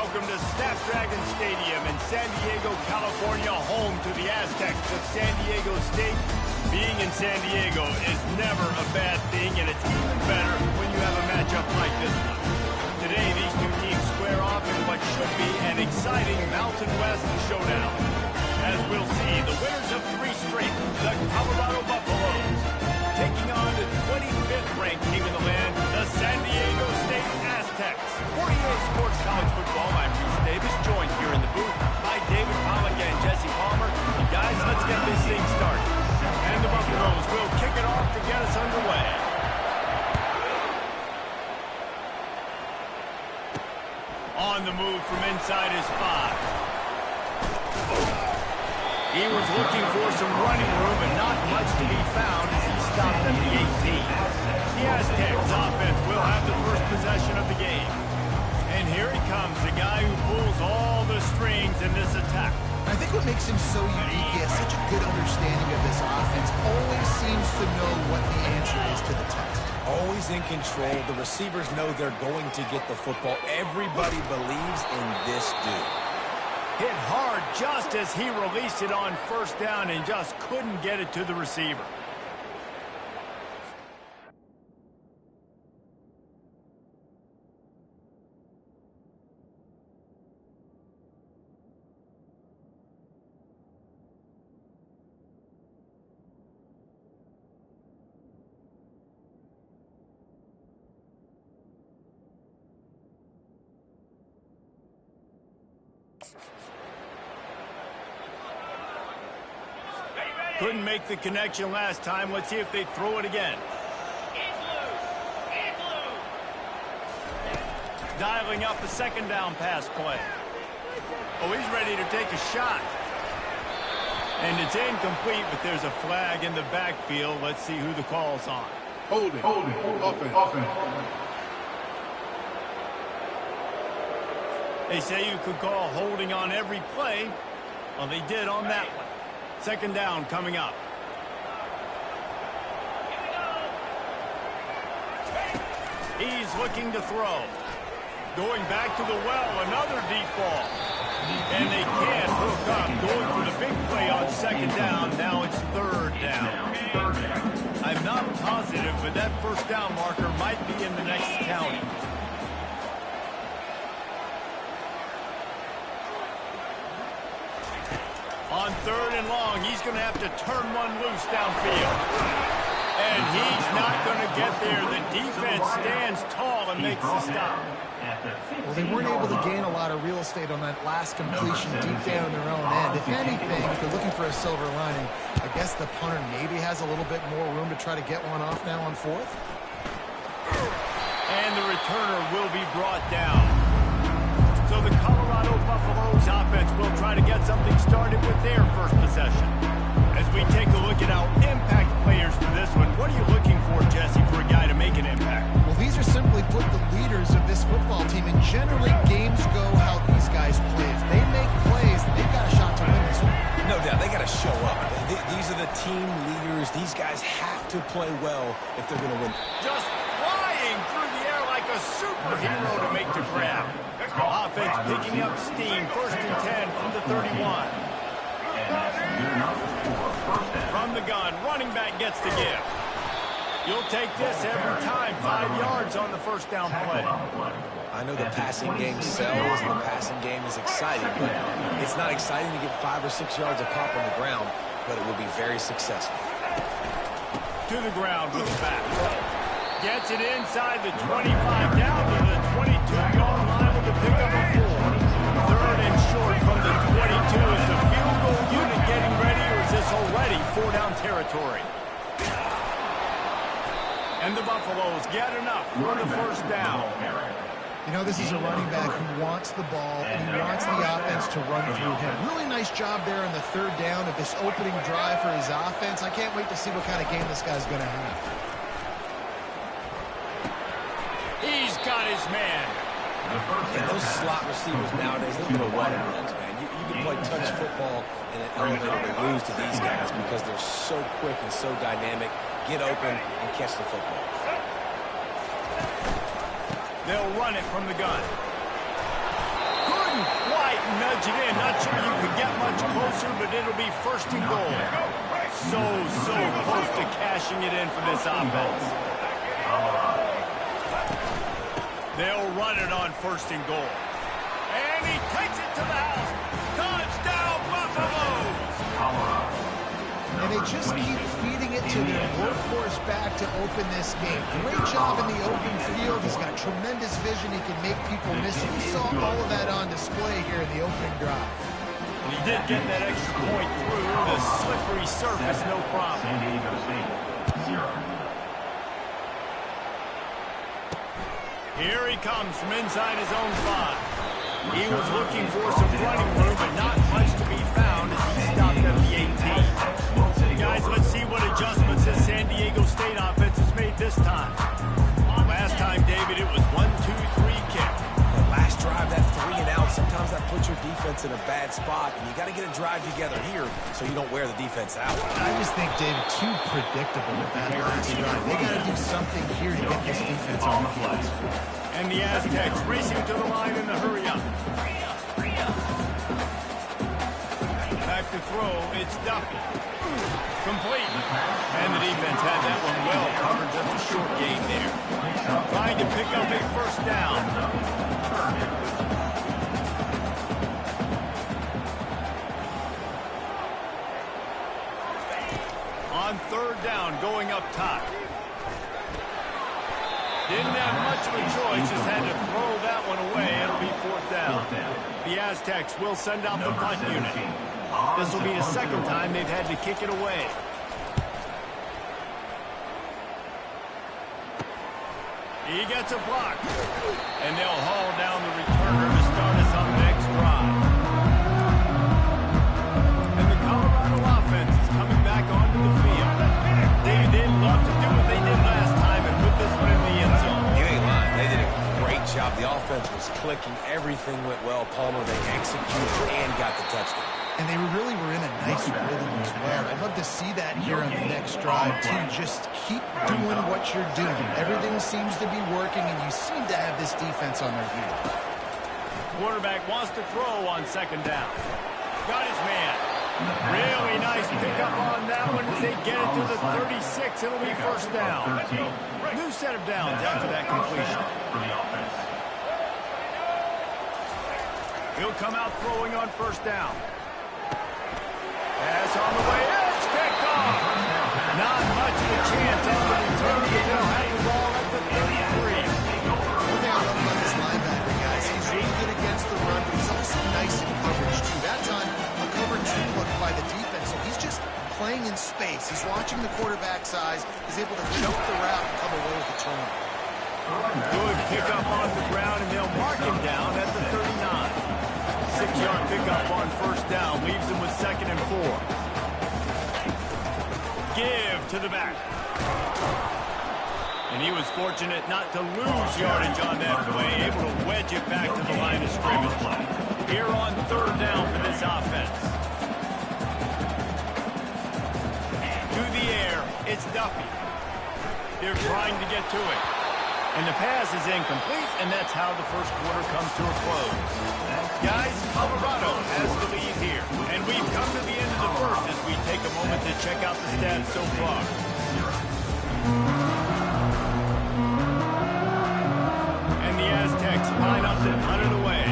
welcome to Snapdragon Stadium in San Diego, California, home to the Aztecs of San Diego State. Being in San Diego is never a bad thing, and it's even better when you have a matchup like this one. Today, these two teams square off in what should be an exciting Mountain West showdown. As we'll see, the winners of 3 straight, the Colorado Buffaloes, taking on the 25th ranked team in the land, the San Diego State Aztecs. 48 Sports College Football, I'm Reese Davis, joined here in the booth by David Pollock and Jesse Palmer. And guys, let's get this thing started. And the Buffaloes will kick it off to get us underway. On the move from inside his 5. He was looking for some running room, and not much to be found as he stopped at the 18. The Aztecs offense will have the first possession of the game. And here he comes, the guy who pulls all the strings in this attack. I think what makes him so unique, he has such a good understanding of this offense, always seems to know what the answer is to the test. Always in control. The receivers know they're going to get the football. Everybody believes in this dude. Hit hard just as he released it on first down and just couldn't get it to the receiver. Couldn't make the connection last time. Let's see if they throw it again. Dialing up a second down pass play. Oh, he's ready to take a shot. And it's incomplete, but there's a flag in the backfield. Let's see who the call's on. Holding, offense. They say you could call holding on every play. Well, they did on that one. Second down coming up. He's looking to throw. Going back to the well, another deep ball. And they can't hook up. Going for the big play on second down. Now it's third down. I'm not positive, but that first down marker might be in the next county. On third and long, he's going to have to turn one loose downfield. And he's not going to get there. The defense stands tall and makes the stop. Well, they weren't able to gain a lot of real estate on that last completion deep down their own end. If anything, if they're looking for a silver lining, I guess the punter maybe has a little bit more room to try to get one off now on fourth. And the returner will be brought down. So the Colorado Buffaloes offense will try to get something started with their first possession. As we take a look at our impact players for this one, what are you looking for, Jesse, for a guy to make an impact? Well, these are simply put the leaders of this football team, and generally games go how these guys play. If they make plays, they've got a shot to win this one. No doubt, they got to show up. These are the team leaders. These guys have to play well if they're going to win. Just flying through the air like a superhero to make the grab. Offense picking up steam. First and 10 from the 31. From the gun, running back gets the give. You'll take this every time. 5 yards on the first down play. I know the passing game sells and the passing game is exciting, but it's not exciting to get 5 or 6 yards of pop on the ground, but it will be very successful. To the ground with the back. Gets it inside the 25, down to the 22-yard line with the pickup of 4. Third and short from the 22. Is the field goal unit getting ready, or is this already 4-down territory? And the Buffaloes get enough for the first down. You know, this is a running back who wants the ball, and he wants the offense to run through him. Really nice job there on the third down of this opening drive for his offense. I can't wait to see what kind of game this guy's going to have. He's got his man. And those slot receivers nowadays, look at the water runs, man. You can play touch football in an elevator to lose to these guys because they're so quick and so dynamic. Get open and catch the football. They'll run it from the gun. Good Couldn't quite nudge it in. Not sure you could get much closer, but it'll be first and goal. So close to cashing it in for this offense. They'll run it on first and goal. And he takes it to the house. Touchdown, Buffaloes! And they just keep feeding it to their workhorse back to open this game. Great job in the open field. He's got tremendous vision. He can make people miss. We saw all of that on display here in the opening drive. And he did get that extra point through the slippery surface, no problem. San Diego State, 0. Here he comes from inside his own 5. He was looking for some running room, but not much to be found as he stopped at the 18. Guys, let's see what adjustments this San Diego State offense has made this time. Last time, David, it was 1-2-3 kick. The last drive, that 3 and out, sometimes that puts your defense in a bad spot, and you got to get a drive together here so you don't wear the defense out. I just think, David, too predictable with that last drive. They got to do something here to get this defense on the field. And the Aztecs racing to the line in the hurry-up. Back to throw, it's Duffy. Complete. And the defense had that one well covered, just a short gain there. Trying to pick up a first down. On third down, going up top. Didn't have much of a choice, just had to throw that one away. It'll be fourth down. The Aztecs will send out the punt unit. This will be the second time they've had to kick it away. He gets a block. And they'll haul down the returner to start us on the next drive. And the Colorado offense is coming back onto the field. They'd love to do what they did last time and put this one in the end zone. You ain't lying. They did a great job. The offense was clicking. Everything went well. Palmer, they executed and got the touchdown. And they really were in a nice rhythm as well. I'd love to see that here on the next drive, too. Just keep doing what you're doing. Everything seems to be working, and you seem to have this defense on their heels. Quarterback wants to throw on second down. Got his man. Really nice pickup on that one as they get it to the 36. It'll be first down. New set of downs after that completion. He'll come out throwing on first down. Pass on the way. It's picked off. Not much of a chance on the return. They'll have the ball at the 33. One thing I love about this linebacker, guys, he's really good against the run, but he's also nice in coverage, too. That time, a cover 2 look by the defense, so he's just playing in space. He's watching the quarterback's eyes. He's able to jump the route and come away with the turnover. Good pickup on the ground, and they'll mark him down at the 39. 6-yard pickup on first down leaves him with 2nd and 4. Give to the back. And he was fortunate not to lose yardage on that play, able to wedge it back to the line of scrimmage. Here on third down for this offense. To the air, it's Duffy. They're trying to get to it. And the pass is incomplete, and that's how the first quarter comes to a close. Guys, Colorado has the lead here. And we've come to the end of the first as we take a moment to check out the stats so far. And the Aztecs line up to punt it away.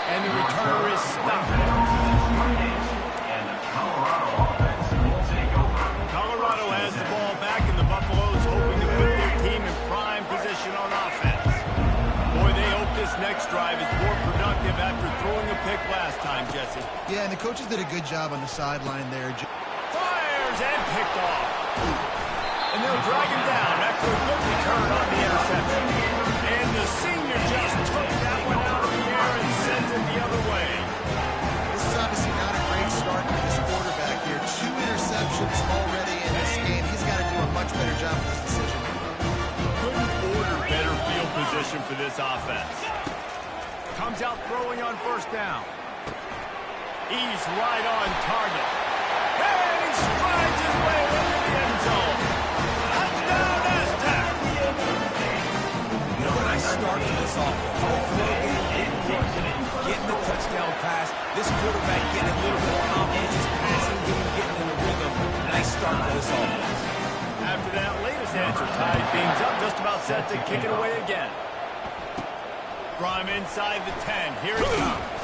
And the returner is stopped. And the Colorado offense will take over. Colorado has the ball back, and the Buffaloes hoping to put their team in prime position on offense. Boy, they hope this next drive is more productive after throwing a pick last time, Jesse. Yeah, and the coaches did a good job on the sideline there. Fires and picked off. And they'll drag him down after a good return on the interception. And the senior just took that one out of the air and sends it the other way. This is obviously not a great start for this quarterback here. 2 interceptions already in this game. He's got to do a much better job with this decision. Couldn't order better field position for this offense. Comes out throwing on first down. He's right on target. And he strides his way offense. The throw game getting working, getting the touchdown pass. This quarterback getting a little bit of confidence. His passing game getting in the rhythm. Nice start for this offense. After that latest answer, tied things up, just about set to kick it away again. From inside the 10, here he comes.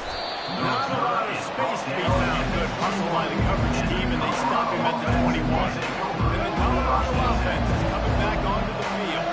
Not a lot of space to be found. Good hustle by the coverage team, and they stop him at the 21. And the Colorado offense is coming back onto the field.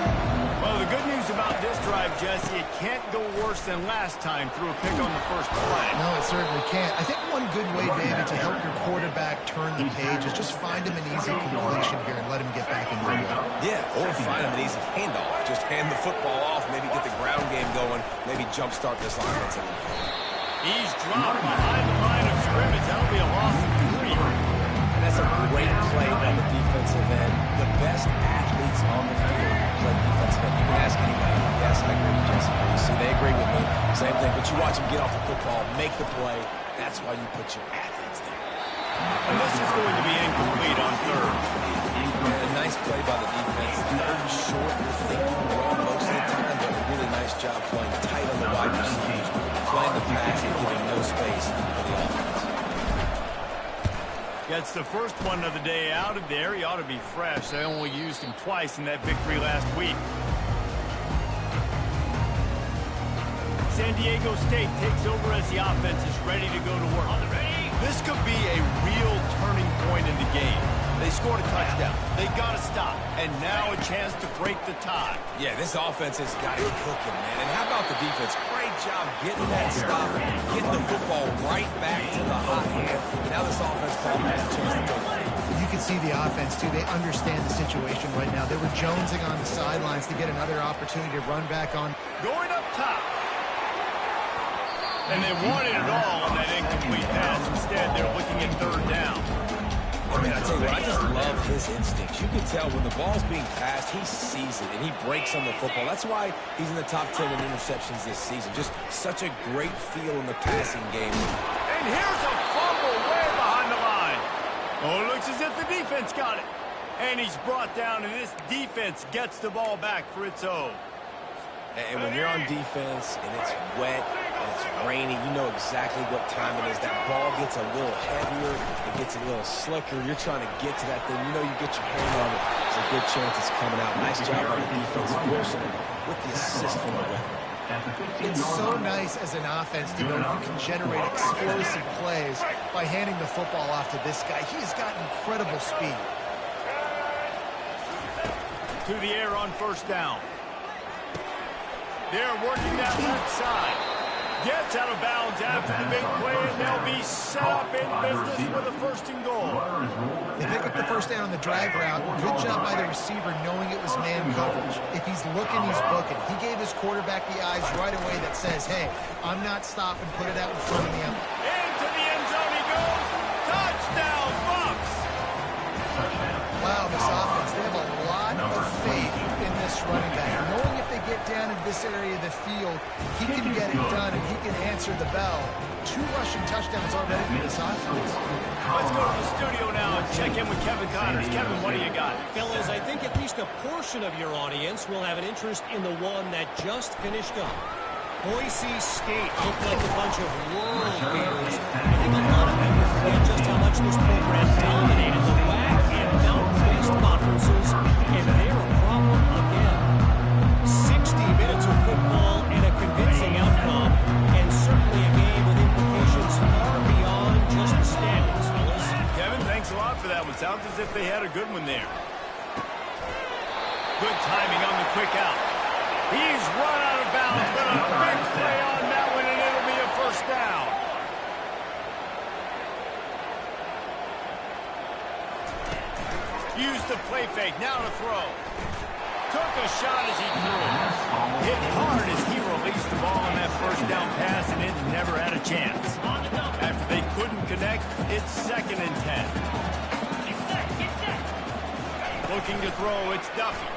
Well, the good news about this drive, Jesse, it can't go worse than last time through a pick on the first play. No, it certainly can't. I think one good way, David, to help your quarterback turn the page is just find him an easy completion here and let him get back into the game. Yeah, or find him an easy handoff. Just hand the football off, maybe get the ground game going, maybe jumpstart this offense a little bit. He's dropped behind the line of scrimmage. That'll be a loss of 3. And that's a great play on the defensive end. The best athletes on the field play defensive end. You can ask anybody. Yes, I agree with Jesse. You see, they agree with me. Same thing. But you watch them get off the football, make the play. That's why you put your athletes there. And this is going to be incomplete on third. And a nice play by the defense. Third and short. You're thinking wrong most of the time, but a really nice job playing tight on the wide receivers, playing the pass and giving no space for the offense. Gets the first one of the day out of there. He ought to be fresh. They only used him twice in that victory last week. San Diego State takes over as the offense is ready to go to work. This could be a real turning point in the game. They scored a touchdown. They got to stop. And now a chance to break the tie. Yeah, this offense has got it cooking, man. And how about the defense? Great job getting that stop, getting the football right back to the hot hand. Now this offense probably has a chance to go. You can see the offense, too. They understand the situation right now. They were jonesing on the sidelines to get another opportunity to run back on. Going up top. And they wanted it all on that incomplete pass. Instead, they're looking at third down. I mean, I tell you what, I just love his instincts. You can tell when the ball's being passed, he sees it, and he breaks on the football. That's why he's in the top 10 in interceptions this season. Just such a great feel in the passing game. And here's a fumble way behind the line. Oh, it looks as if the defense got it. And he's brought down, and this defense gets the ball back for its own. And when you're on defense and it's wet and it's rainy, you know exactly what time it is. That ball gets a little heavier, it gets a little slicker. You're trying to get to that thing. You know you get your hand on it. There's a good chance it's coming out. Nice job on the defense, forcing it with the assist from the weapon. It's so nice as an offense to know you can generate explosive plays by handing the football off to this guy. He's got incredible speed. To the air on first down. They're working that left side. Gets out of bounds after the big play, and they'll be set up in business with a first and goal. They pick up the first down on the drag route. Good job by the receiver knowing it was man coverage. If he's looking, he's booking. He gave his quarterback the eyes right away that says, hey, I'm not stopping, put it out in front of me. Into the end zone he goes. Touchdown, Bucks! Wow, this offense, they have a lot of faith in this running back. Knowing if they get down in this area of the field, he can get it done and he can answer the bell. 2 rushing touchdowns already for this offense. Let's go to the studio now and check in with Kevin Connors. Kevin, what do you got? Fellas, I think at least a portion of your audience will have an interest in the one that just finished up. Boise State looked like a bunch of world beaters. I think a lot of people forget just how much this program dominated the WAC and Mountain-based conferences, and they're a problem again. 60 minutes of football and a convincing outcome, and certainly a game with implications far beyond just the standings, fellas. Kevin, thanks a lot for that one. Sounds as if they had a good one there. Good timing on the quick out. He's run out of bounds, but a big play on that one, and it'll be a first down. Used the play fake, now to throw. Took a shot as he threw. Hit hard as he released the ball on that first down pass, and it never had a chance. After they couldn't connect, it's 2nd and 10. Looking to throw, it's Duffy.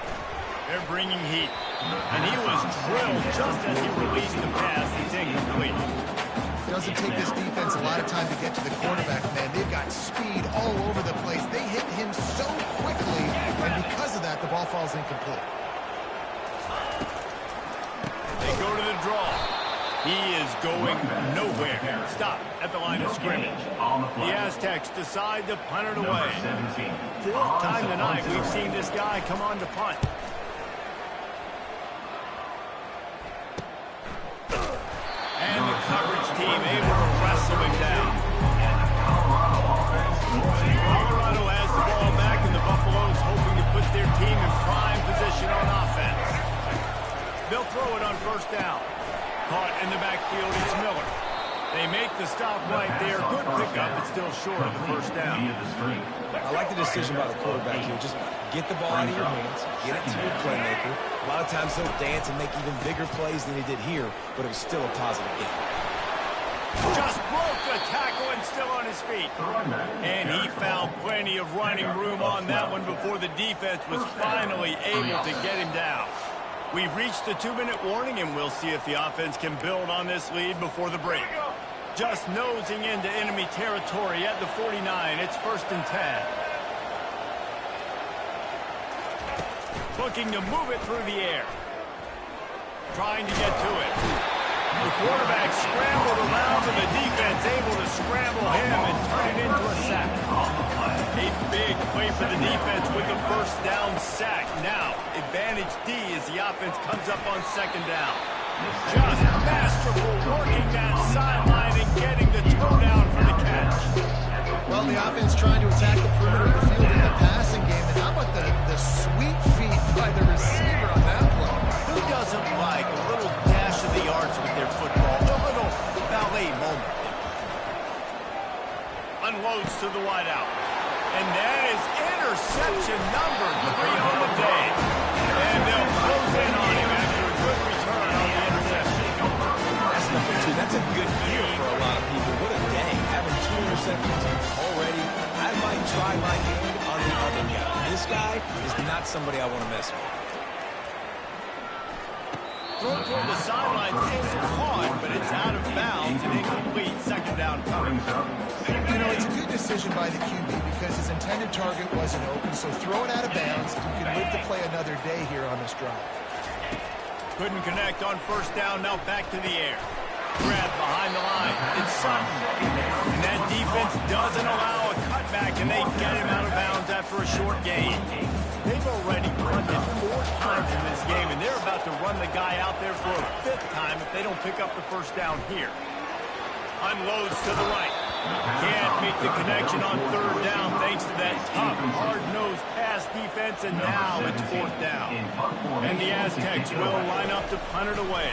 They're bringing heat. And he was drilled just as he released the pass. It's incomplete. It doesn't take this defense a lot of time to get to the quarterback, man. They've got speed all over the place. They hit him so quickly, and because of that, the ball falls incomplete. They go go to the draw. He is going nowhere. Stop at the line of scrimmage. The Aztecs decide to punt it away. Fourth time tonight we've seen this guy come on to punt. And the coverage team able to wrestle him down. Colorado has the ball back, and the Buffaloes hoping to put their team in prime position on offense. They'll throw it on first down. Caught in the backfield, it's Miller. They make the stop right there. Good pickup, but still short of the first down. I like the decision by the quarterback here. Just get the ball out of your hands, get it to your playmaker. A lot of times he'll dance and make even bigger plays than he did here, but it was still a positive game. Just broke the tackle and still on his feet. And he found plenty of running room on that one before the defense was finally able to get him down. We've reached the 2-minute warning, and we'll see if the offense can build on this lead before the break. Just nosing into enemy territory at the 49. It's 1st and 10. Looking to move it through the air. Trying to get to it. The quarterback scrambled around, and the defense able to scramble him and turn it into a sack. A big play for the defense with the first down sack. Now, advantage D as the offense comes up on 2nd down. Just masterful working that sideline and getting the toe down for the catch. Well, the offense trying to attack the perimeter of the field in the passing game. And how about the sweet feet by the receiver on that play? Who doesn't like a little dash of the yards with their football? A little ballet moment. Unloads to the wideout. And that is interception number 3 on the day. And they'll close in on him after a good return on the interception. That's number 2. That's a good year for a lot of people. What a day. Having 2 interceptions already. I might try my hand on the other guy. This guy is not somebody I want to mess with. Throw toward the sidelines is caught, but it's out of bounds and incomplete. 2nd down coming. You know, it's a good decision by the QB because his intended target wasn't open, so throw it out of bounds. You can live to play another day here on this drive. Couldn't connect on 1st down, now back to the air. Grab behind the line. It's Sutton. And that defense doesn't allow a cutback, and they get him out of bounds after a short gain. They've already punted 4 times in this game, and they're about to run the guy out there for a 5th time if they don't pick up the first down here. Unloads to the right. Can't make the connection on 3rd down thanks to that tough, hard-nosed pass defense, and now it's 4th down. And the Aztecs will line up to punt it away.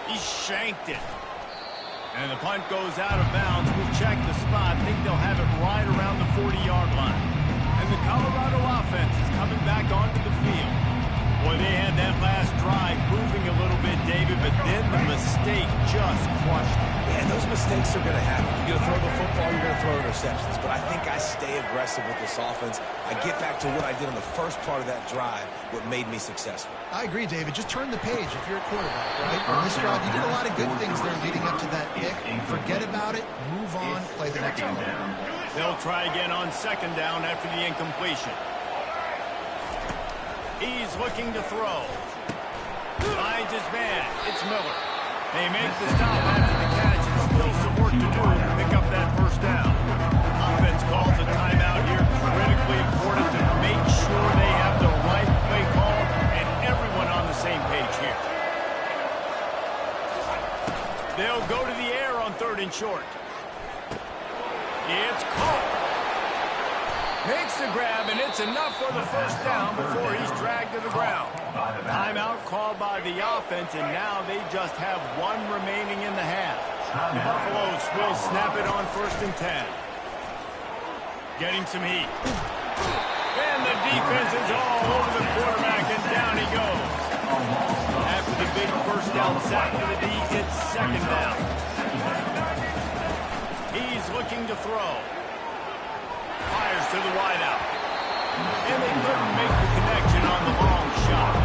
He shanked it. And the punt goes out of bounds. We'll check the spot. I think they'll have it right around the 40-yard line. And the Colorado offense is coming back onto the field. Boy, they had that last drive moving a little bit, David, but then the mistake just crushed them. Yeah, and those mistakes are going to happen. You're going to throw the football, you're going to throw interceptions. But I think I stay aggressive with this offense. I get back to what I did on the first part of that drive, what made me successful. I agree, David. Just turn the page if you're a quarterback, right? On this drive, you did a lot of good things there leading up to that pick. Forget about it, move on, play the next one. They'll try again on 2nd down after the incompletion. He's looking to throw. Finds his man. It's Miller. They make the stop after the catch, and still some work to do to pick up that first down. Offense calls a timeout here. Critically important to make sure they have the right play call and everyone on the same page here. They'll go to the air on 3rd and short. It's caught. Makes the grab, and it's enough for the first down before he's dragged to the ground. Timeout called by the offense, and now they just have 1 remaining in the half. The Buffaloes will snap it on 1st and 10. Getting some heat. And the defense is all over the quarterback, and down he goes. After the big first down sack to the D, it's 2nd down. He's looking to throw. Fires to the wideout. And they couldn't make the connection on the long shot.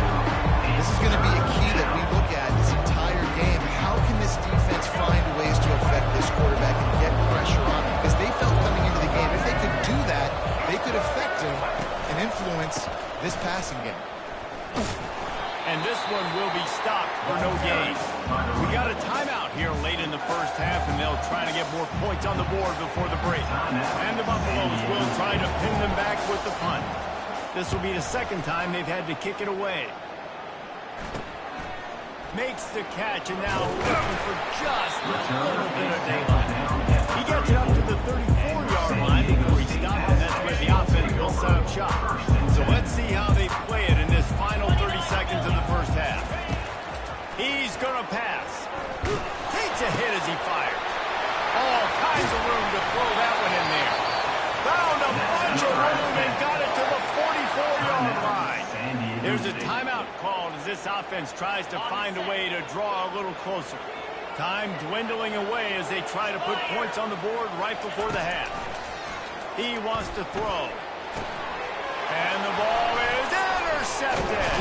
This is going to be a key that we look at this entire game. How can this defense find ways to affect this quarterback and get pressure on him? Because they felt coming into the game, if they could do that, they could affect him and influence this passing game. And this one will be stopped for no gain. We got a timeout here late in the first half, and they'll try to get more points on the board before the break. And the Buffaloes will try to pin them back with the punt. This will be the second time they've had to kick it away. Makes the catch, and now looking for just a little bit of daylight. He gets it up to the 34-yard line before he stops, and that's where the offense will set up shop. So let's see how they play it in this final 30 seconds of the first half. He's going to pass. Takes a hit as he fires. All kinds of room to throw that one in there. Found a bunch of room and got it to the 44-yard line. There's a timeout called as this offense tries to find a way to draw a little closer. Time dwindling away as they try to put points on the board right before the half. He wants to throw. And the ball is intercepted.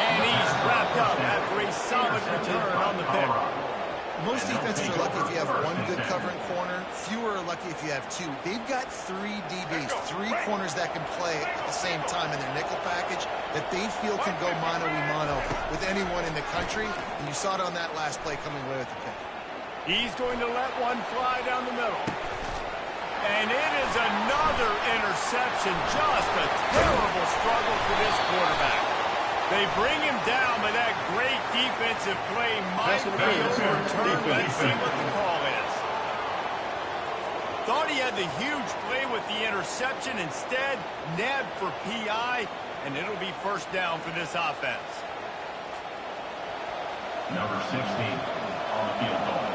And he's wrapped up after a solid return on the pick. Most defenses are lucky if you have one good covering corner. Fewer are lucky if you have two. They've got three DBs, three corners that can play at the same time in their nickel package that they feel can go mano-a-mano with anyone in the country. And you saw it on that last play coming away with the pick. He's going to let one fly down the middle. And it is another interception. Just a terrible struggle for this quarterback. They bring him down, but that great defensive play might be overturned. Let's see what the call is. Thought he had the huge play with the interception. Instead, nabbed for PI, and it'll be first down for this offense. Number 16 on the field goal.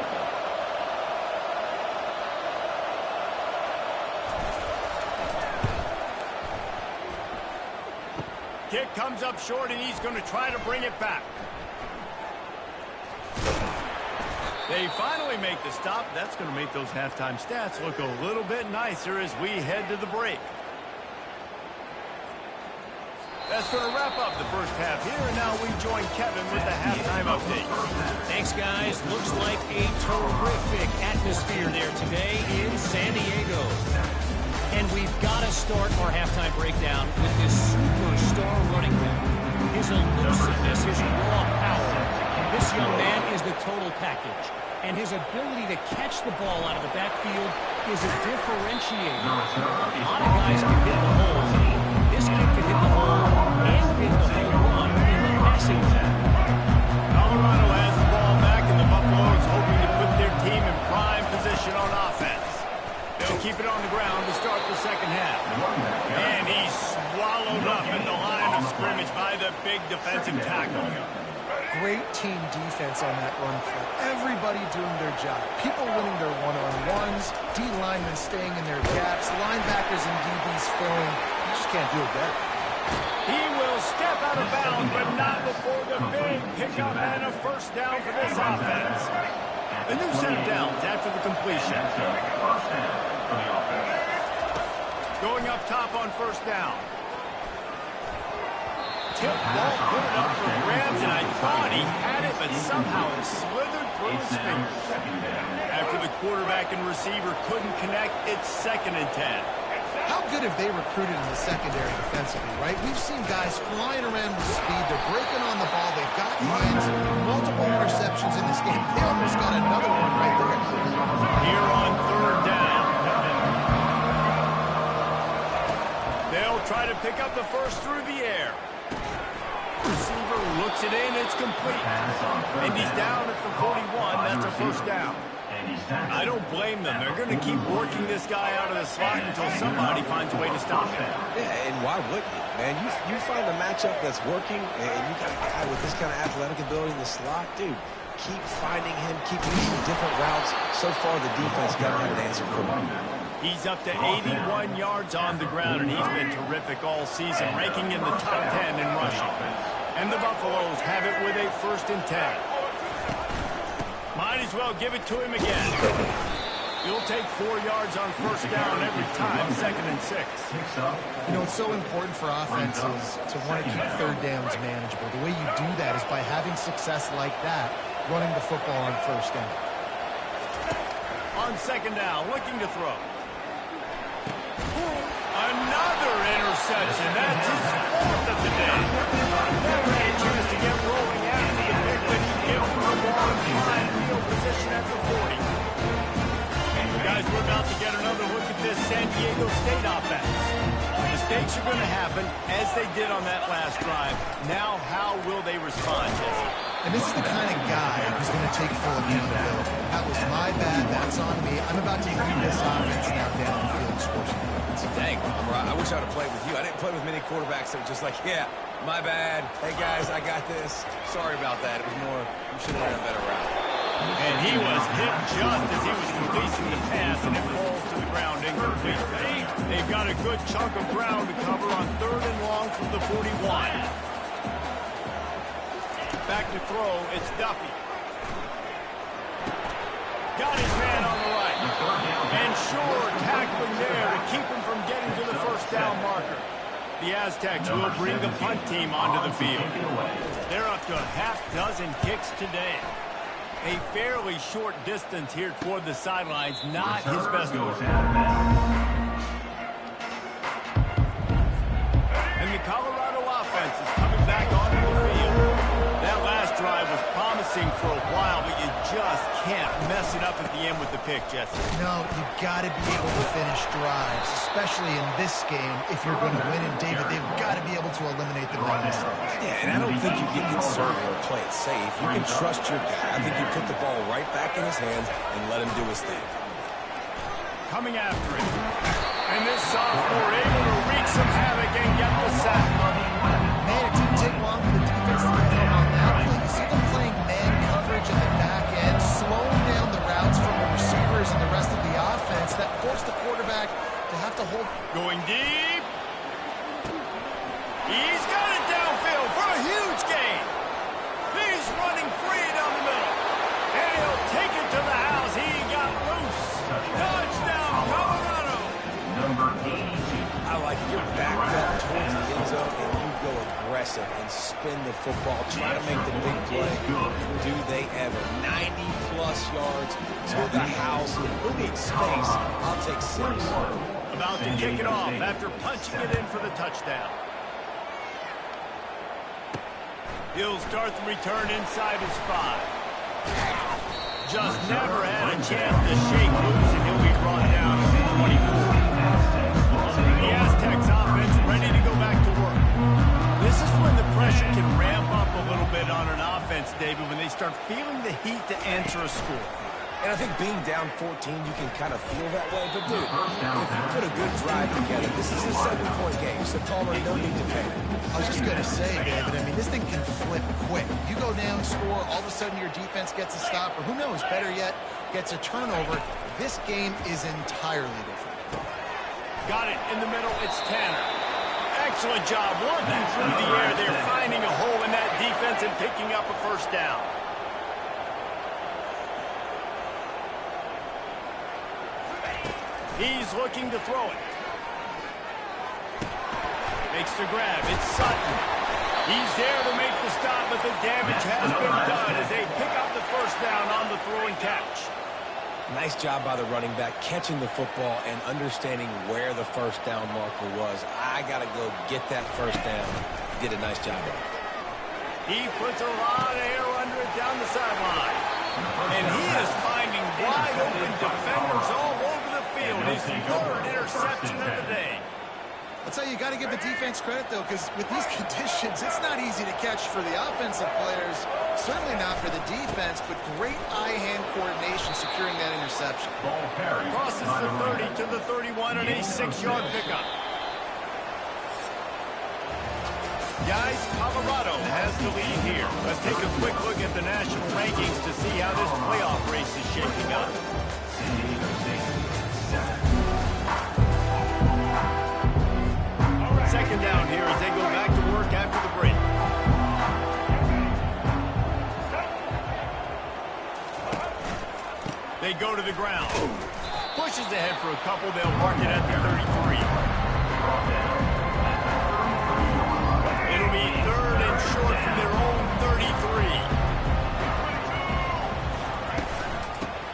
Kick comes up short, and he's going to try to bring it back. They finally make the stop. That's going to make those halftime stats look a little bit nicer as we head to the break. That's going to wrap up the first half here, and now we join Kevin with the halftime update. Thanks, guys. Looks like a terrific atmosphere there today in San Diego. And we've got to start our halftime breakdown with this superstar running back. His elusiveness, his raw power. This young man is the total package. And his ability to catch the ball out of the backfield is a differentiator. A lot of guys can hit the hole. This kid can hit the hole and hit the home run in the passing game. Colorado has the ball back, and the Buffaloes hoping to put their team in prime position on offense. They'll keep it on the ground to start the second half. And he's swallowed up at the line of scrimmage by the big defensive tackle. Great team defense on that run play. Everybody doing their job. People winning their one-on-ones, D linemen staying in their gaps, linebackers and DBs filling. You just can't do it better. He will step out of bounds, but not before the big pickup and a first down for this offense. A new set of downs after the completion. Going up top on first down. Tip ball, put it up for grabs, and I thought he had it, but somehow it slithered through his fingers. After the quarterback and receiver couldn't connect, it's 2nd and 10. How good have they recruited in the secondary defensively, right? We've seen guys flying around with speed. They're breaking on the ball. They've got hands, multiple interceptions in this game. They almost got another one right there. Here on 3rd down. They'll try to pick up the first through the air. Receiver looks it in. It's complete. And he's down at the 41. That's a first down. I don't blame them. They're going to keep working this guy out of the slot until somebody finds a way to stop him. Yeah, and why wouldn't you, man? You find a matchup that's working, and you got a guy with this kind of athletic ability in the slot, dude. Keep finding him, keep using different routes. So far, the defense doesn't have an answer for him. He's up to 81 yards on the ground, and he's been terrific all season, ranking in the top 10 in rushing. And the Buffaloes have it with a 1st and 10. Might as well give it to him again. You'll take 4 yards on first down every time, 2nd and 6. You know, it's so important for offenses to want to keep 3rd downs manageable. The way you do that is by having success like that, running the football on first down. On 2nd down, looking to throw. Another interception. That's his 4th of the day. Never had a chance to possession at the 40. Guys, we're about to get another look at this San Diego State offense. Mistakes are going to happen, as they did on that last drive. Now, how will they respond, Jesse? And this is the kind of guy who's going to take full accountability. That was my bad. That's on me. I'm about to lead this offense now down the field and score some points. Dang, I wish I would have played with you. I didn't play with many quarterbacks that were just like, yeah, my bad. Hey, guys, I got this. Sorry about that. It was more, you should have ran a better route. And he was hit just as he was releasing the pass, and it falls to the ground incomplete. They've got a good chunk of ground to cover on 3rd and long from the 41. Back to throw, it's Duffy. Got his man on the right. And sure, tackling there to keep him from getting to the first down marker. The Aztecs will bring the punt team onto the field. They're up to a half dozen kicks today. A fairly short distance here toward the sidelines, not his best work. And the Colorado offense is coming back onto the field. That last drive was promising for a while, but you just can't mess it up at the end with the pick, Jesse. No, you've got to be able to finish drives, especially in this game. If you're going to win, and David, they've got to be able to eliminate the wrong mistakes. Yeah, and I don't think you get conservative or play it safe. You can trust your guy. I think you put the ball right back in his hands and let him do his thing. Coming after it. And this sophomore able to wreak some havoc and get the sack. Man, it didn't take long for the defense to get home on that play. You see them playing man coverage in the back end, slowing down the routes from the receivers and the rest of the offense. That forced the quarterback to have to hold. Going deep. He's got it downfield for a huge gain. He's running free down the middle. And he'll take it to the house. He got loose. Touchdown, Colorado. Number 82. I like it. You're backed up towards the end zone, and you go aggressive and spin the football, try to make the big play. And do they ever. 90-plus yards to the house. Who needs space? I'll take 6. About to kick it off after punching it in for the touchdown. He'll start the return inside his 5. Just never had a chance to shake loose, and he'll be brought down to the 24. The Aztecs offense ready to go back to work. This is when the pressure can ramp up a little bit on an offense, David, when they start feeling the heat to answer a score. And I think being down 14, you can kind of feel that way. But, dude, if you put a good drive together, this is a 7-point game. So, Palmer, no need to panic. I was just going to say, David, I mean, this thing can flip quick. You go down, score, all of a sudden your defense gets a stop, or who knows, better yet, gets a turnover. This game is entirely different. Got it in the middle. It's Tanner. Excellent job working through the air. They're finding a hole in that defense and picking up a first down. He's looking to throw it. Makes the grab. It's Sutton. He's there to make the stop, but the damage has been done as they pick up the first down on the throw and catch. Nice job by the running back, catching the football and understanding where the first down marker was. I got to go get that first down. He did a nice job of it. He puts a lot of air under it down the sideline. And he is finding wide open defenders all over the field. His 3rd interception of the day. That's how you got to give the defense credit, though, because with these conditions, it's not easy to catch for the offensive players. Certainly not for the defense, but great eye-hand coordination securing that interception. Crosses the 30 to the 31 and a 6-yard pickup. Guys, Colorado has the lead here. Let's take a quick look at the national rankings to see how this playoff race is shaping up. Second down here as they go back to work after the break. They go to the ground. Pushes ahead for a couple. They'll mark it at the 33. It'll be 3rd and short from their own 33.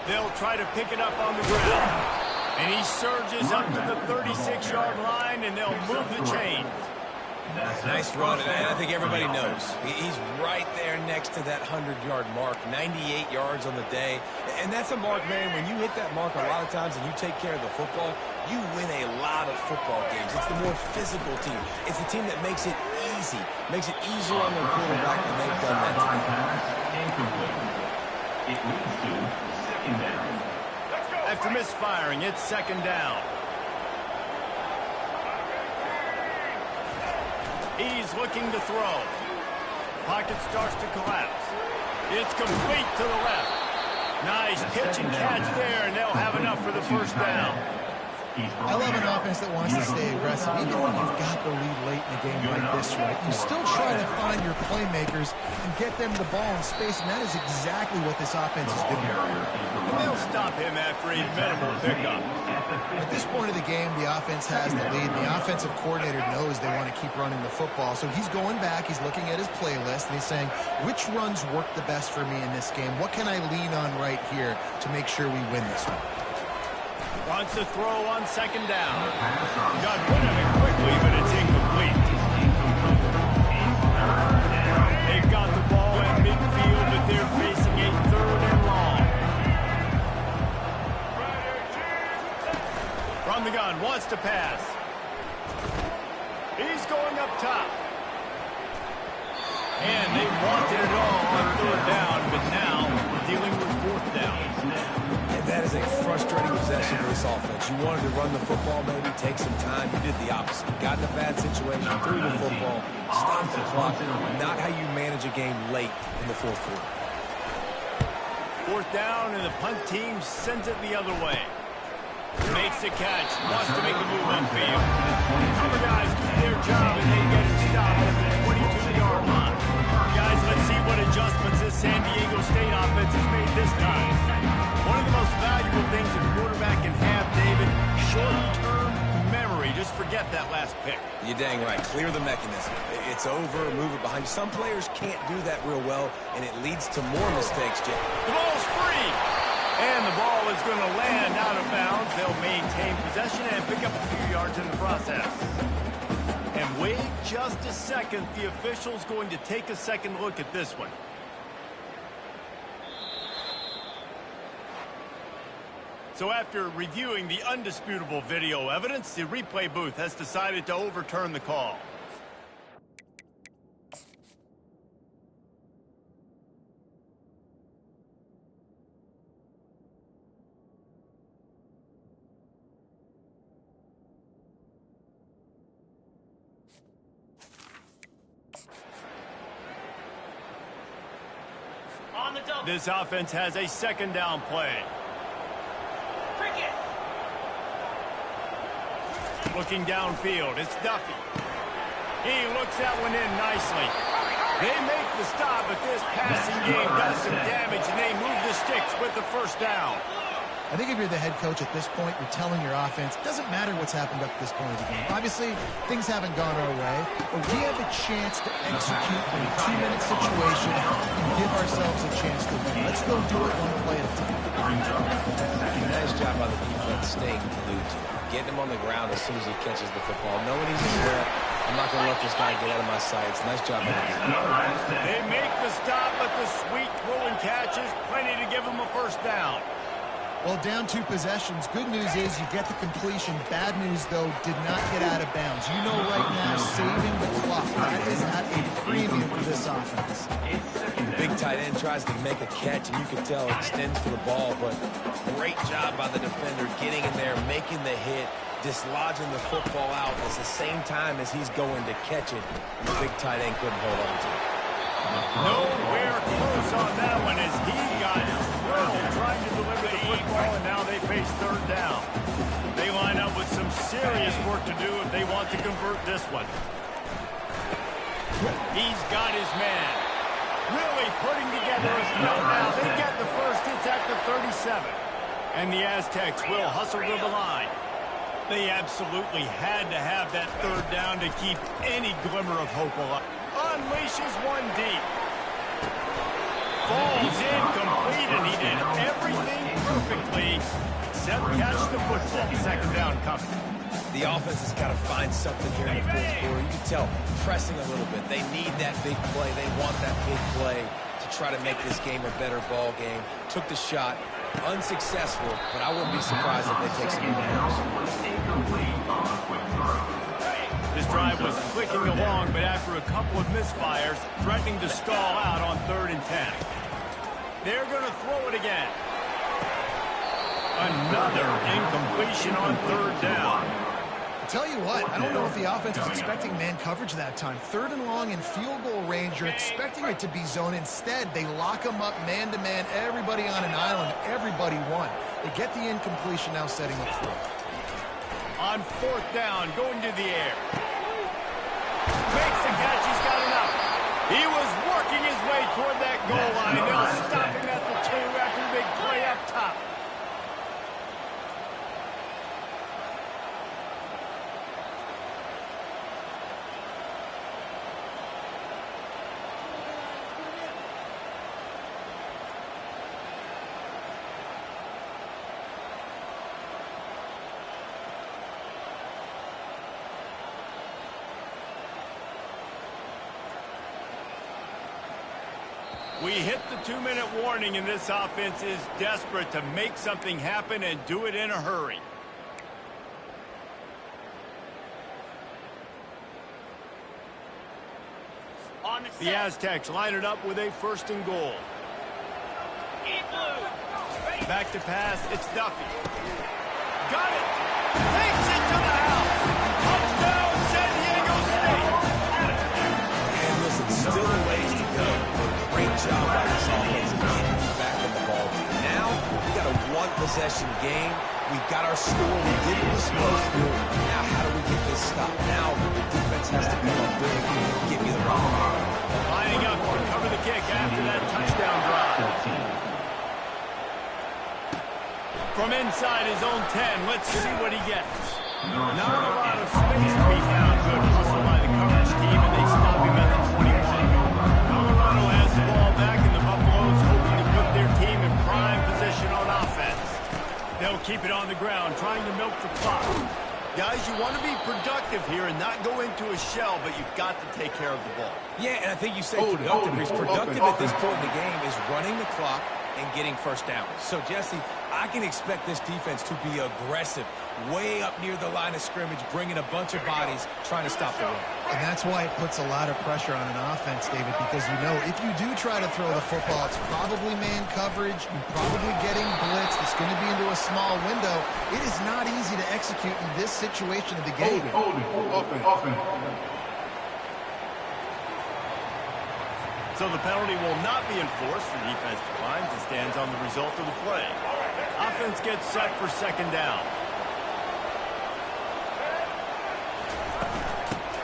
They'll try to pick it up on the ground. And he surges up to the 36-yard line, and they'll move the chain. Nice run, and I think everybody knows. He's right there next to that 100-yard mark, 98 yards on the day. And that's a mark, man, when you hit that mark a lot of times and you take care of the football, you win a lot of football games. It's the more physical team. It's the team that makes it easy, makes it easier on their quarterback, and they've done that today. It leads to second down. After misfiring, it's second down. He's looking to throw. Pocket starts to collapse. It's complete to the left. Nice pitch and catch there, and they'll have enough for the first down. I love an offense that wants to stay aggressive. Even when you've got the lead late in a game like this, right, you still try to find your playmakers and get them the ball in space, and that is exactly what this offense is doing. And they'll stop him after a minimal pickup. At this point of the game, the offense has the lead. The offensive coordinator knows they want to keep running the football, so he's going back, he's looking at his playlist, and he's saying, which runs work the best for me in this game? What can I lean on right here to make sure we win this one? Wants to throw on second down. Got rid of it quickly, but it's incomplete. They've got the ball in midfield, but they're facing a third and long. From the gun, wants to pass. He's going up top. And they wanted it all on third down, but now we're dealing with fourth down. And that is a frustrating possession for this offense. You wanted to run the football, maybe take some time. You did the opposite. Got in a bad situation, threw the football, stopped the clock. Not how you manage a game late in the fourth quarter. Fourth down, and the punt team sends it the other way. Makes the catch, wants to make a move upfield. Cover guys do their job, and they get it stopped at the 22-yard line. Guys, let's see what adjustments this San Diego State offense has made this time. One of the most valuable things a quarterback can have, David, short-term memory. Just forget that last pick. You're dang right. Clear the mechanism. It's over, move it behind you. Some players can't do that real well, and it leads to more mistakes, Jay. The ball's free. And the ball is going to land out of bounds. They'll maintain possession and pick up a few yards in the process. And wait just a second. The official's going to take a second look at this one. So after reviewing the undisputable video evidence, the replay booth has decided to overturn the call. This offense has a second down play. Looking downfield, it's Duffy. He looks that one in nicely. They make the stop, but this passing game does some damage, and they move the sticks with the first down. I think if you're the head coach at this point, you're telling your offense, it doesn't matter what's happened up to this point of the game. Obviously, things haven't gone our way, but we have a chance to execute in a 2-minute situation and give ourselves a chance to win. Let's go do it one play at a time. Nice job by the defense staying glued to him. Getting him on the ground as soon as he catches the football. Knowing he's a threat, I'm not going to let this guy get out of my sights. Nice job by the defense. They make the stop, but the sweet throwing catch is plenty to give them a first down. Well, down 2 possessions. Good news is you get the completion. Bad news, though, did not get out of bounds. You know right now, saving the clock. That is at a premium for this offense. Big tight end tries to make a catch, and you can tell it extends to the ball, but great job by the defender getting in there, making the hit, dislodging the football out at the same time as he's going to catch it. The big tight end couldn't hold on to it. Nowhere close on that one as he got thrilled trying to deliver the football, and now they face third down. They line up with some serious work to do if they want to convert this one. He's got his man. Really putting together a throw now. They get the first. It's at the 37. And the Aztecs will hustle to the line. They absolutely had to have that third down to keep any glimmer of hope alive. Unleashes one deep. Falls incomplete, and he did everything perfectly except catch the football. Second down coming. The offense has got to find something here in the fourth quarter. You can tell pressing a little bit. They need that big play. They want that big play to try to make this game a better ball game. Took the shot, unsuccessful, but I wouldn't be surprised if they take some rebounds. This drive was clicking along, but after a couple of misfires, threatening to stall out on 3rd and 10. They're going to throw it again. Another incompletion on 3rd down. I'll tell you what, I don't know if the offense was expecting man coverage that time. 3rd and long in field goal range, you're expecting it to be zone. Instead, they lock them up man-to-man, everybody on an island, everybody won. They get the incompletion now setting up 4th. On 4th down, going to the air. Makes the catch, he's got enough. He was working his way toward that goal line. They'll stop him at the 2 after the big play up top. We hit the 2-minute warning, and this offense is desperate to make something happen and do it in a hurry. The Aztecs line it up with a 1st and goal. Back to pass, it's Duffy. Got it! Takes it to the house! Touchdown, San Diego State! And listen, still a ways to go. Great job by this offense getting back in the ball. Now, we got a 1-possession game. We got our score. We did what we're supposed to do. Now, how do we get this stopped? Now, the defense has to come up big and give me the ball. Lining up to cover the kick after that touchdown drive. From inside his own 10, let's see what he gets. Not a lot of space to be found. Good hustle by the coverage team, and they stop him at the 21. Colorado has the ball back, and the Buffaloes hoping to put their team in prime position on offense. They'll keep it on the ground, trying to milk the clock. Guys, you want to be productive here and not go into a shell, but you've got to take care of the ball. Yeah, and I think you said productive. He's productive at this point in the game is running the clock and getting 1st down. So, Jesse, I can expect this defense to be aggressive, way up near the line of scrimmage, bringing a bunch of bodies, trying to stop the run. And that's why it puts a lot of pressure on an offense, David, because you know if you do try to throw the football, it's probably man coverage, you're probably getting blitzed, it's going to be into a small window. It is not easy to execute in this situation of the game. Hold it. Offense. So the penalty will not be enforced. The defense declines and stands on the result of the play. Offense gets set for 2nd down.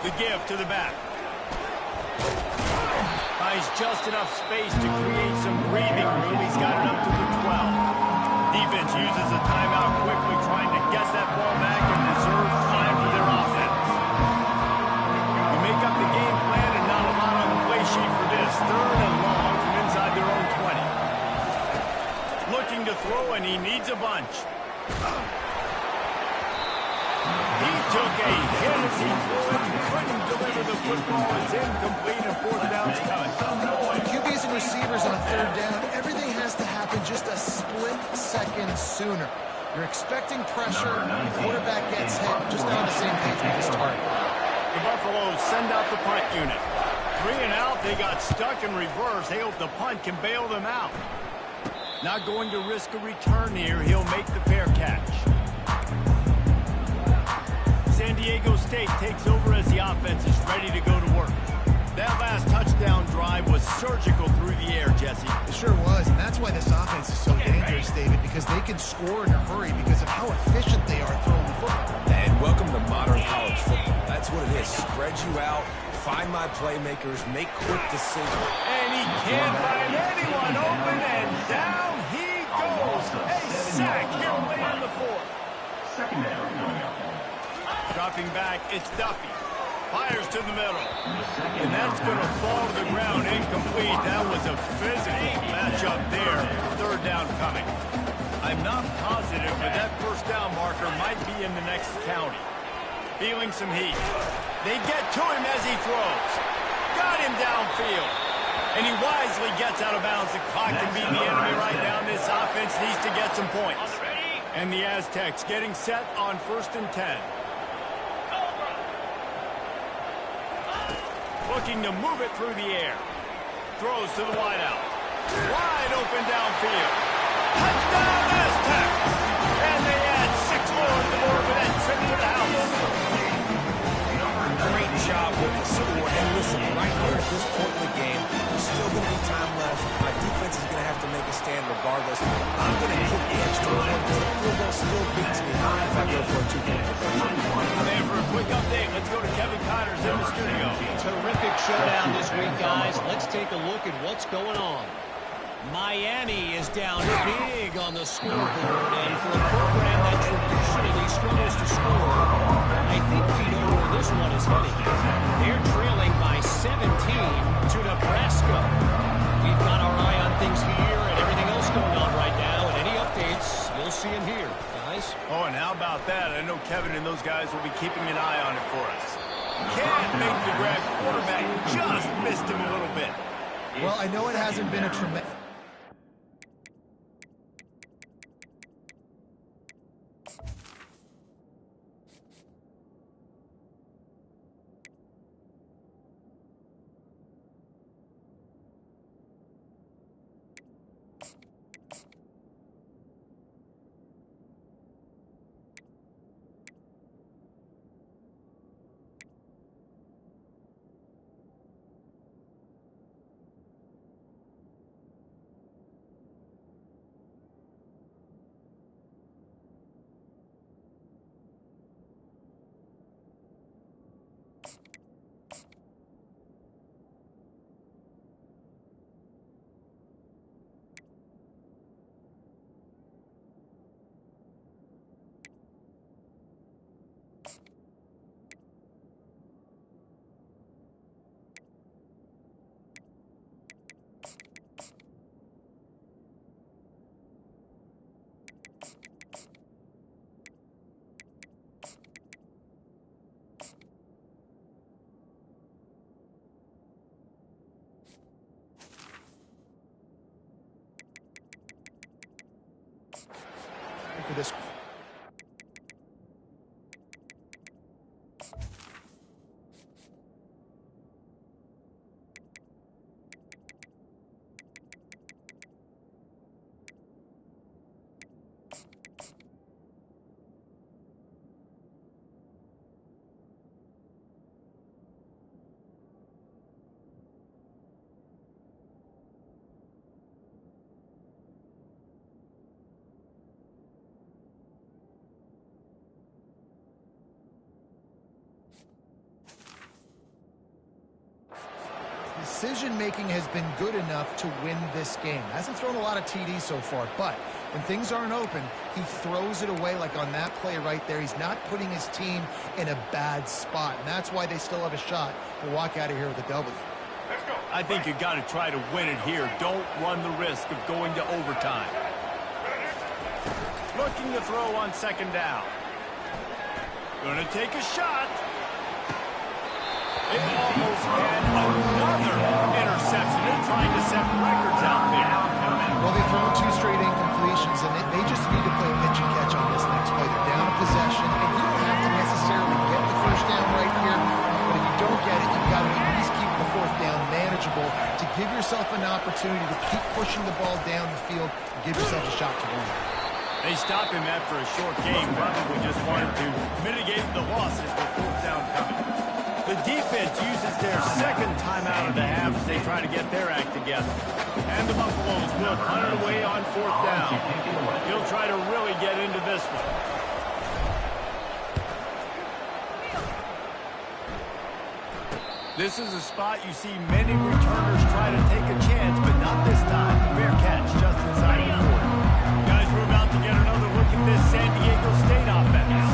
The give to the back. Finds just enough space to create some breathing room. He's got it up to the 12. Defense uses a timeout quickly, trying to get that ball back and reserve time for their offense. We make up the game plan and not a lot on the play sheet for this. 3rd and long from inside their own 20. Looking to throw, and he needs a bunch. He took a hit as he threw it and couldn't deliver the football. It's incomplete and 4th down's coming. QBs and receivers on 3rd down, everything has to happen just a split second sooner. You're expecting pressure, the quarterback gets hit, just not on the same page with his target. The Buffaloes send out the punt unit. 3 and out, they got stuck in reverse. They hope the punt can bail them out. Not going to risk a return here. He'll make the fair catch. San Diego State takes over as the offense is ready to go to work. That last touchdown drive was surgical through the air, Jesse. It sure was, and that's why this offense is so dangerous, David, because they can score in a hurry because of how efficient they are throwing the football. And welcome to modern college football. That's what it is. Spread you out, find my playmakers, make quick decisions. And he can't find anyone open, and down he goes. A sack here late in the 4th. Second down coming up. Dropping back, it's Duffy. Fires to the middle. And that's going to fall to the ground incomplete. That was a physical matchup there. 3rd down coming. I'm not positive, but that 1st down marker might be in the next county. Feeling some heat. They get to him as he throws. Got him downfield. And he wisely gets out of bounds. The clock can beat the enemy right now. This offense needs to get some points. And the Aztecs getting set on 1st and 10. Looking to move it through the air. Throws to the wideout. Wide open downfield. Touchdown Aztecs! And they add 6 more on the board with that trip to the house. Great job with the score. And listen, right here at this point in the game, there's still going to be time left. My defense is going to have to make a stand regardless. I'm going to kick the extra point because the field goal still beats me if I go for a 2-point conversion. And for a quick update, let's go to Kevin Connors in the studio. Terrific showdown this week, guys. Let's take a look at what's going on. Miami is down big on the scoreboard, and for a program that traditionally struggles to score, I think we know where this one is heading. They're trailing by 17 to Nebraska. We've got our eye on things here and everything else going on right now, and any updates, you'll see them here, guys. Oh, and how about that? I know Kevin and those guys will be keeping an eye on it for us. Can't make the grab. Quarterback just missed him a little bit. Well, I know it hasn't been a tremendous... For this. Decision-making has been good enough to win this game. Hasn't thrown a lot of TDs so far, but when things aren't open, he throws it away like on that play right there. He's not putting his team in a bad spot, and that's why they still have a shot to walk out of here with a W. I think you got to try to win it here. Don't run the risk of going to overtime. Looking to throw on 2nd down. Gonna take a shot. It almost had another interception. They're trying to set records out there. Well, they've thrown 2 straight incompletions, and they just need to play pitch and catch on this next play. They're down a possession, and you don't have to necessarily get the 1st down right here, but if you don't get it, you've got to at least keep the 4th down manageable to give yourself an opportunity to keep pushing the ball down the field and give yourself a shot to win. They stopped him after a short game, probably just wanted to mitigate the losses with 4th down coming. The defense uses their 2nd timeout of the half as they try to get their act together. And the Buffaloes will punt it away on 4th down. He'll try to really get into this one. This is a spot you see many returners try to take a chance, but not this time. Fair catch just inside the 40. Guys, we're about to get another look at this San Diego State offense.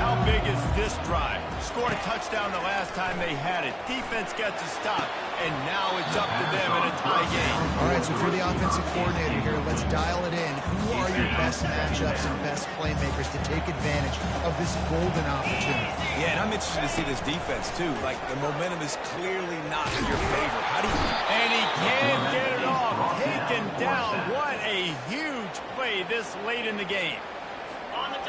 How big is this drive? scored a touchdown the last time they had it. Defense gets a stop, and now it's up to them in a tie game. All right, so if you're the offensive coordinator here, let's dial it in. Who are your best matchups and best playmakers to take advantage of this golden opportunity? Yeah, and I'm interested to see this defense, too. Like, the momentum is clearly not in your favor. How do you... And he can't get it off. Taken down. What a huge play this late in the game.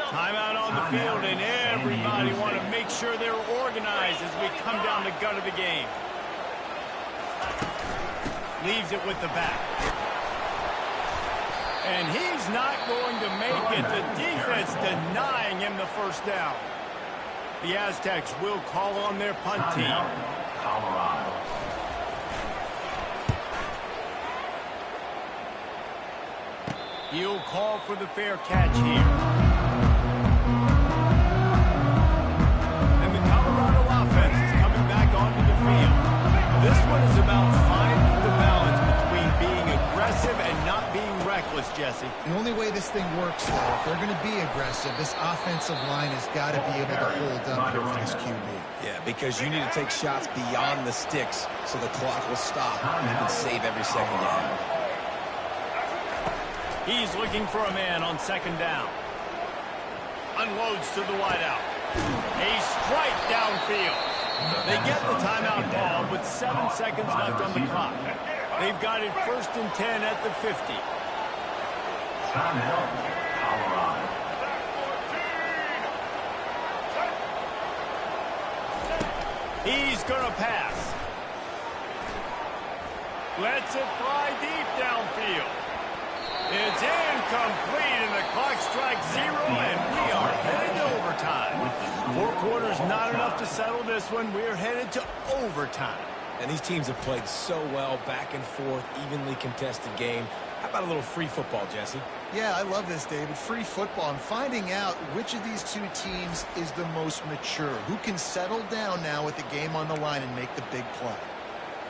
Timeout on the field, and everybody want to make sure they're organized as we come down the gut of the game. Leaves it with the back. And he's not going to make it. The defense denying him the first down. The Aztecs will call on their punt team. Colorado. He'll call for the fair catch here. And the Colorado offense is coming back onto the field. This one is about finding the balance between being aggressive and not being reckless, Jesse. The only way this thing works, though, if they're going to be aggressive, this offensive line has got to be able to hold up here for this QB. Yeah, because you need to take shots beyond the sticks so the clock will stop and you can save every second you have. He's looking for a man on second down. Unloads to the wideout. A strike downfield. They get the timeout call with 7 seconds left on the clock. They've got it 1st and 10 at the 50. Timeout, Colorado. He's going to pass. Lets it fly deep downfield. It's incomplete, and the clock strikes 0, and we are headed to overtime. 4 quarters not enough to settle this one. We're headed to overtime. And these teams have played so well, back and forth, evenly contested game. How about a little free football, Jesse? Yeah, I love this, David. Free football. I'm finding out which of these two teams is the most mature. Who can settle down now with the game on the line and make the big play?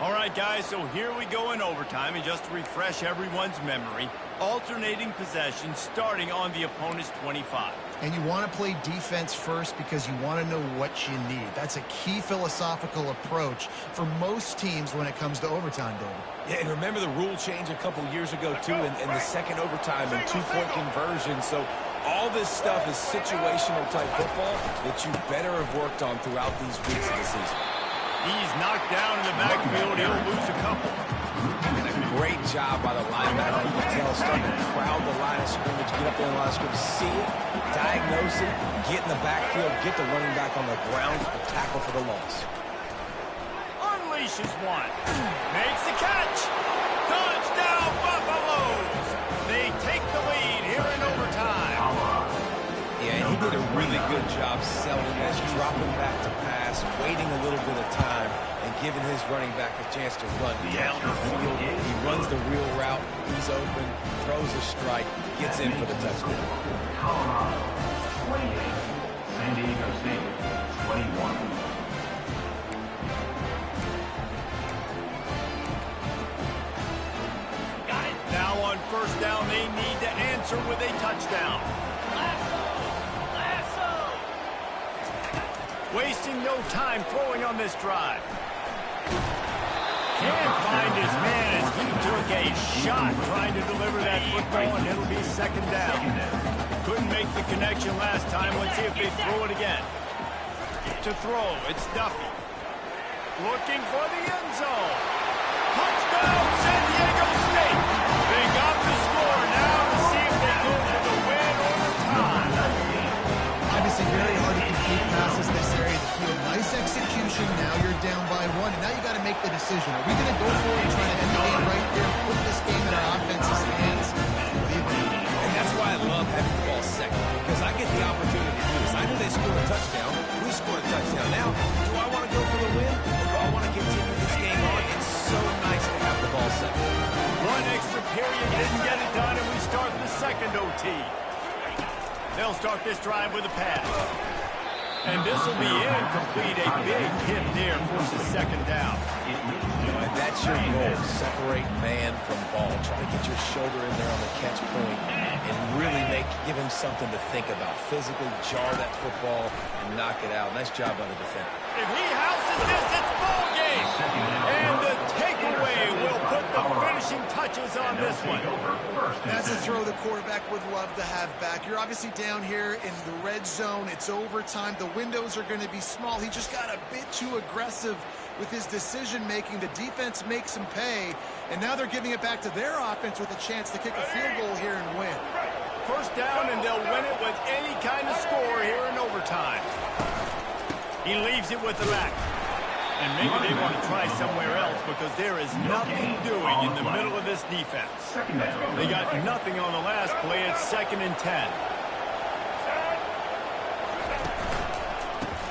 All right, guys, so here we go in overtime. And just to refresh everyone's memory, alternating possession starting on the opponent's 25. And you want to play defense first because you want to know what you need. That's a key philosophical approach for most teams when it comes to overtime, David. Yeah, and remember the rule change a couple years ago, too, in the second overtime and 2-point conversion. So all this stuff is situational type football that you better have worked on throughout these weeks of the season. He's knocked down in the backfield. He'll lose a couple. And a great job by the linebacker. You can tell, starting to crowd the line of scrimmage, get up there in the line of scrimmage, see it, diagnose it, get in the backfield, get the running back on the ground for the tackle for the loss. Unleashes one. Makes the catch. Touchdown, Buffaloes. They take the lead here in overtime. Yeah, and he did a really good job selling this, dropping back to pass, waiting a little bit of time, and giving his running back a chance to run down the field. He runs the real route. He's open, throws a strike, gets in for the touchdown. Colorado, 28. San Diego State, 21. Now on first down, they need to answer with a touchdown. Wasting no time throwing on this drive. Can't find his man as he took a shot trying to deliver that football, and it'll be second down. Couldn't make the connection last time. Let's see if they throw it again. To throw, it's Duffy. Looking for the end zone. Touchdown, San Diego State. They got the score. Now to see if they go for the win or the tie. Obviously very hard to complete passes this area of the field. Nice execution. Now you're down by 1, and now you got to make the decision. Are we going to go for it and try to end the game right here and put this game in our offense's hands? What do you think? And that's why I love having the ball second, because I get the opportunity to do this. I knew they scored a touchdown. We scored a touchdown. Now, do I want to go for the win, or do I want to continue this game on? It's so nice to have the ball second. One extra period didn't get it done, and we start the second OT. They'll start this drive with a pass. And this will be incomplete. A big hit there for the second down. And that's your goal. Separate man from ball. Try to get your shoulder in there on the catch point and really give him something to think about. Physically jar that football and knock it out. Nice job by the defender. If he houses this, it's ball game. And the takeaway will put the finishing touches on this one. That's a throw the quarterback would love to have back. You're obviously down here in the red zone. It's overtime. The windows are going to be small. He just got a bit too aggressive with his decision-making. The defense makes him pay, and now they're giving it back to their offense with a chance to kick a field goal here and win. First down, and they'll win it with any kind of score here in overtime. He leaves it with the back. And maybe they want to try somewhere else because there is nothing doing in the middle of this defense. They got nothing on the last play. It's 2nd and 10.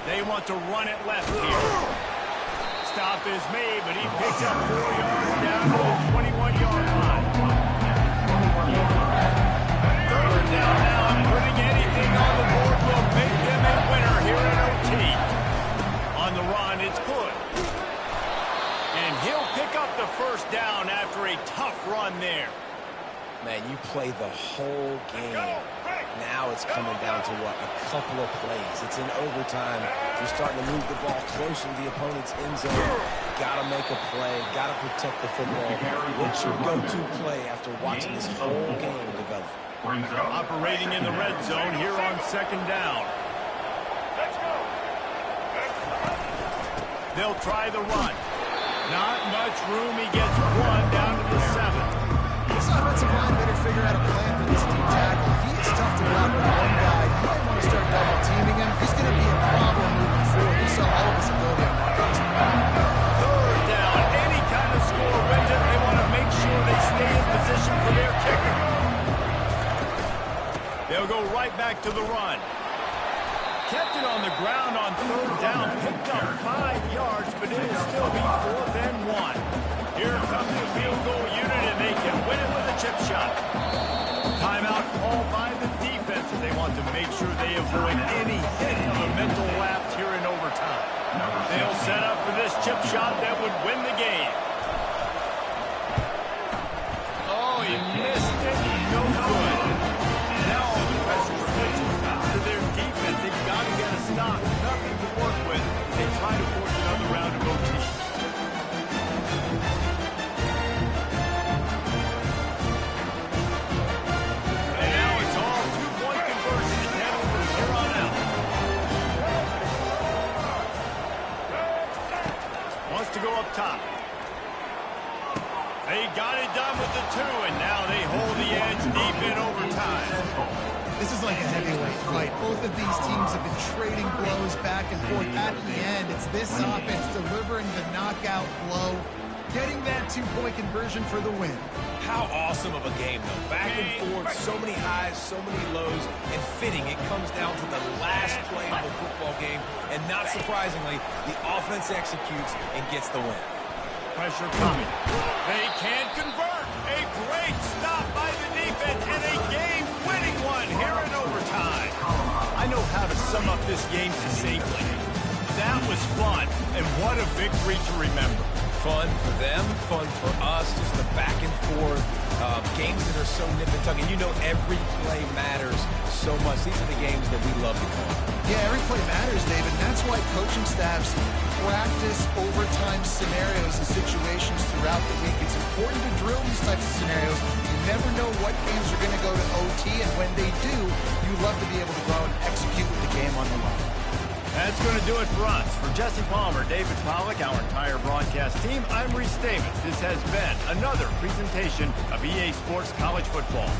They want to run it left here. Stop is made, but he picks up 4 yards down to the 21-yard line. 3rd down now, and putting anything on the board will make them a winner here in OT. On the run, it's good. And he'll pick up the first down after a tough run there. Man, you play the whole game. Now it's coming down to what? A couple of plays. It's in overtime. You're starting to move the ball closer to the opponent's end zone. Got to make a play. Got to protect the football. What's your go-to play after watching this whole game develop? Operating in the red zone here on 2nd down. They'll try the run. Not much room. He gets 1 down to the 7. This offensive line better figure out a plan for this deep tackle. He is tough to block with one guy. You might want to start double-teaming him. He's going to be a problem moving forward. You saw all of his ability on that pass. 3rd down. Any kind of score wins it. They want to make sure they stay in position for their kicker. They'll go right back to the run. Kept it on the ground on 3rd down. Picked up 5 yards, but it'll still be 4th and 1. Here comes the field goal unit, and they can win it with a chip shot. Timeout called by the defense, and they want to make sure they avoid any hint of a mental lapse here in overtime. They'll set up for this chip shot that would win the game. Oh, he missed it. No good. Now all the pressure switches to their defense. They've got to get a stop. Nothing to work with. They try to force another round of OT. To go up top. They got it done with the 2, and now they hold the edge deep in overtime. This is like a heavyweight fight. Both of these teams have been trading blows back and forth. At the end, it's this offense delivering the knockout blow, getting that 2-point conversion for the win. How awesome of a game, though. Back and forth, so many highs, so many lows, and fitting. It comes down to the last play of the football game, and not surprisingly, the offense executes and gets the win. Pressure coming. They can't convert. A great stop by the defense, and a game-winning one here in overtime. I know how to sum up this game succinctly. That was fun, and what a victory to remember. Fun for them, fun for us, just the back and forth, games that are so nip and tuck, and you know every play matters so much. These are the games that we love to call. Yeah, every play matters, David, and that's why coaching staffs practice overtime scenarios and situations throughout the week. It's important to drill these types of scenarios. You never know what games are going to go to OT, and when they do, you love to be able to go out and execute with the game on the line. That's going to do it for us. For Jesse Palmer, David Pollack, our entire broadcast team, I'm Reese Davis. This has been another presentation of EA Sports College Football.